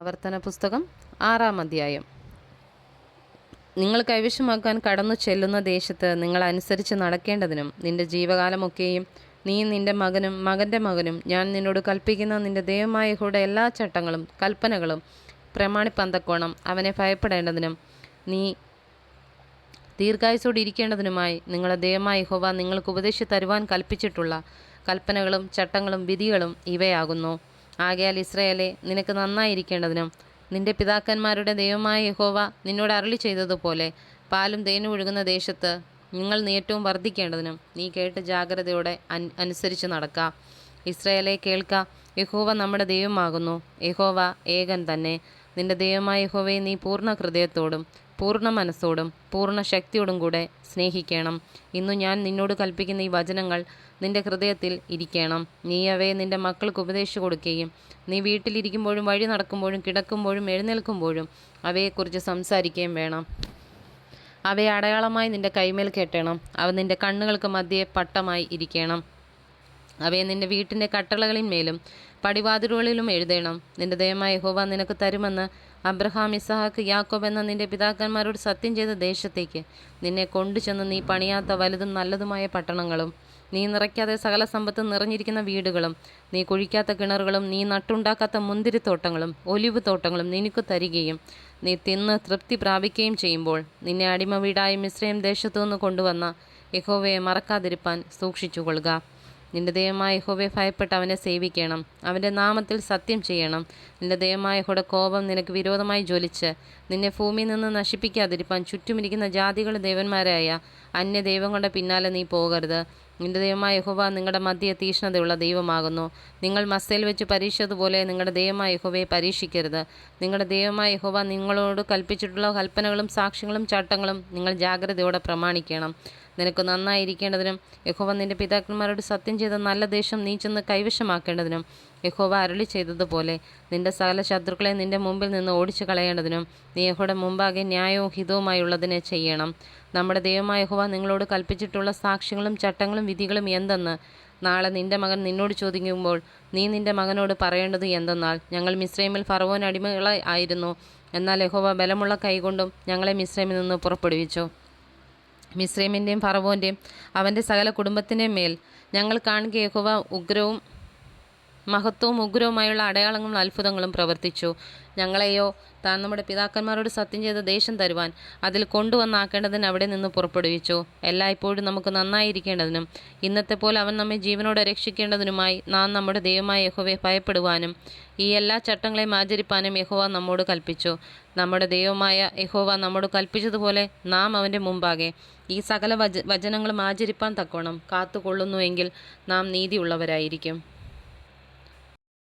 ആവർത്തന പുസ്തകം 6-ാം അധ്യായം. നിങ്ങൾ കൈവശമാക്കാൻ കടന്നു ചെല്ലുന്ന ദേശത്ത് നിങ്ങൾ അനുസരിച്ച് നടക്കേണ്ടതിനും നിന്റെ ജീവകാലമൊക്കെയും നീ നിന്റെ മകനും മകൻ്റെ മകനും ഞാൻ നിന്നോട് കൽപ്പിക്കുന്ന നിന്റെ ദൈവമായ യഹോവയുടെ എല്ലാ ചട്ടങ്ങളും കൽപ്പനകളും പ്രമാണിപ്പന്തക്കോണം അവനെ ഭയപ്പെടേണ്ടതിനും നീ ദീർഘായുസ്സോടെ ഇരിക്കേണ്ടതിനുമായി നിങ്ങളുടെ ദൈവമായ യഹോവ നിങ്ങൾക്ക് ഉപദേശിച്ച് തരുവാൻ കൽപ്പിച്ചിട്ടുള്ള കൽപ്പനകളും ചട്ടങ്ങളും വിധികളും ഇവയാകുന്നു. ആകയാൽ ഇസ്രായേലേ, നിനക്ക് നന്നായിരിക്കേണ്ടതിനും നിന്റെ പിതാക്കന്മാരുടെ ദൈവമായ യഹോവ നിന്നോട് അരുളി ചെയ്തതുപോലെ പാലും തേനും ഒഴുകുന്ന ദേശത്ത് നിങ്ങൾ ഏറ്റവും വർദ്ധിക്കേണ്ടതിനും നീ കേട്ട് ജാഗ്രതയോടെ അനുസരിച്ച് നടക്കുക. ഇസ്രായേലേ, കേൾക്ക, യഹോവ നമ്മുടെ ദൈവമാകുന്നു. യഹോവ ഏകൻ തന്നെ. നിന്റെ ദൈവമായ യഹോവയെ നീ പൂർണ്ണ ഹൃദയത്തോടും പൂർണ്ണ മനസ്സോടും പൂർണ്ണ ശക്തിയോടും കൂടെ സ്നേഹിക്കണം. ഇന്നു ഞാൻ നിന്നോട് കൽപ്പിക്കുന്ന ഈ വചനങ്ങൾ നിന്റെ ഹൃദയത്തിൽ ഇരിക്കണം. നീ അവയെ നിന്റെ മക്കൾക്ക് ഉപദേശിച്ചു കൊടുക്കുകയും നീ വീട്ടിലിരിക്കുമ്പോഴും വഴി നടക്കുമ്പോഴും കിടക്കുമ്പോഴും എഴുന്നേൽക്കുമ്പോഴും അവയെക്കുറിച്ച് സംസാരിക്കുകയും വേണം. അവയെ അടയാളമായി നിന്റെ കൈമേൽ കെട്ടണം. അവ നിന്റെ കണ്ണുകൾക്ക് മധ്യേ പട്ടമായി ഇരിക്കണം. അവയെ നിന്റെ വീട്ടിൻ്റെ കട്ടളകളിന്മേലും പടിവാതിലുകളിലും എഴുതണം. നിന്റെ ദൈവമായ യഹോവ നിനക്ക് തരുമെന്ന് അബ്രഹാം, ഇസഹാക്ക്, യാക്കോബ് എന്ന നിന്റെ പിതാക്കന്മാരോട് സത്യം ചെയ്ത ദേശത്തേക്ക് നിന്നെ കൊണ്ടുചെന്ന് നീ പണിയാത്ത വലുതും നല്ലതുമായ പട്ടണങ്ങളും നീ നിറയ്ക്കാതെ സകല സമ്പത്തും നിറഞ്ഞിരിക്കുന്ന വീടുകളും നീ കുഴിക്കാത്ത കിണറുകളും നീ നട്ടുണ്ടാക്കാത്ത മുന്തിരിത്തോട്ടങ്ങളും ഒലിവ് തോട്ടങ്ങളും നിനക്ക് തരികയും നീ തിന്ന് തൃപ്തി പ്രാപിക്കുകയും ചെയ്യുമ്പോൾ നിന്നെ അടിമ വീടായ മിസ്രയീം ദേശത്തുനിന്ന് കൊണ്ടുവന്ന യഹോവയെ മറക്കാതിരിപ്പാൻ സൂക്ഷിച്ചുകൊള്ളുക. നിന്റെ ദൈവമായ യഹോവയെ ഭയപ്പെട്ട് അവനെ സേവിക്കണം. അവൻ്റെ നാമത്തിൽ സത്യം ചെയ്യണം. നിന്റെ ദൈവമായ യഹോവയുടെ കോപം നിനക്ക് വിരോധമായി ജ്വലിച്ച് നിന്നെ ഭൂമിയിൽ നിന്ന് നശിപ്പിക്കാതിരിപ്പാൻ ചുറ്റുമിരിക്കുന്ന ജാതികളുടെ ദേവന്മാരായ അന്യ ദൈവങ്ങളുടെ പിന്നാലെ നീ പോകരുത്. നിന്റെ ദൈവമായ യഹോവ നിങ്ങളുടെ മധ്യേ തീക്ഷ്ണതയുള്ള ദൈവമാകുന്നു. നിങ്ങൾ മസ്സയിൽ വെച്ച് പരീക്ഷിച്ചതുപോലെ നിങ്ങളുടെ ദൈവമായ യഹോവയെ പരീക്ഷിക്കരുത്. നിങ്ങളുടെ ദൈവമായ യഹോവ നിങ്ങളോട് കൽപ്പിച്ചിട്ടുള്ള കൽപ്പനകളും സാക്ഷ്യങ്ങളും ചട്ടങ്ങളും നിങ്ങൾ ജാഗ്രതയോടെ പ്രമാണിക്കണം. നിനക്ക് നന്നായിരിക്കേണ്ടതിനും യഹോവ നിന്റെ പിതാക്കന്മാരോട് സത്യം ചെയ്ത നല്ല ദേശം നീ ചെന്ന് കൈവശമാക്കേണ്ടതിനും യഹോവ അരുളി ചെയ്തതുപോലെ നിന്റെ സകല ശത്രുക്കളെ നിന്റെ മുമ്പിൽ നിന്ന് ഓടിച്ചു കളയേണ്ടതിനും നീ യഹോവയുടെ മുമ്പാകെ ന്യായവും ഹിതവുമായുള്ളതിനെ ചെയ്യണം. നമ്മുടെ ദൈവമായ യഹോവ നിങ്ങളോട് കൽപ്പിച്ചിട്ടുള്ള സാക്ഷ്യങ്ങളും ചട്ടങ്ങളും വിധികളും എന്തെന്ന് നാളെ നിന്റെ മകൻ നിന്നോട് ചോദിക്കുമ്പോൾ നീ നിന്റെ മകനോട് പറയേണ്ടത് എന്തെന്നാൽ, ഞങ്ങൾ മിസ്രയീമിൽ ഫറവോന് അടിമകളായി ആയിരുന്നു. എന്നാൽ യഹോവ ബലമുള്ള കൈകൊണ്ടും ഞങ്ങളെ മിസ്രയീമിൽ നിന്ന് പുറപ്പെടുവിച്ചു. മിസ്രയീമിൻ്റെയും ഫറവോൻ്റെയും അവൻ്റെ സകല കുടുംബത്തിൻ്റെയും മേൽ ഞങ്ങൾ കാണുക യഹോവ ഉഗ്രവും മഹത്വവും ഉഗ്രവുമായുള്ള അടയാളങ്ങളും അത്ഭുതങ്ങളും പ്രവർത്തിച്ചു. ഞങ്ങളെയോ താൻ നമ്മുടെ പിതാക്കന്മാരോട് സത്യം ചെയ്ത ദേശം തരുവാൻ അതിൽ കൊണ്ടുവന്നാക്കേണ്ടതിന് അവിടെ നിന്ന് പുറപ്പെടുവിച്ചു. എല്ലായ്പ്പോഴും നമുക്ക് നന്നായിരിക്കേണ്ടതിനും ഇന്നത്തെ പോലെ അവൻ നമ്മെ ജീവനോടെ രക്ഷിക്കേണ്ടതിനുമായി നാം നമ്മുടെ ദൈവമായ യഹോവയെ ഭയപ്പെടുവാനും ഈ എല്ലാ ചട്ടങ്ങളെയും ആചരിപ്പാനും യഹോവ നമ്മോട് കൽപ്പിച്ചു. നമ്മുടെ ദൈവമായ യഹോവ നമ്മോട് കൽപ്പിച്ചതുപോലെ നാം അവൻ്റെ മുമ്പാകെ ഈ സകല വചനങ്ങളും ആചരിപ്പാൻ തക്കോണം കാത്തുകൊള്ളുന്നുവെങ്കിൽ നാം നീതിയുള്ളവരായിരിക്കും.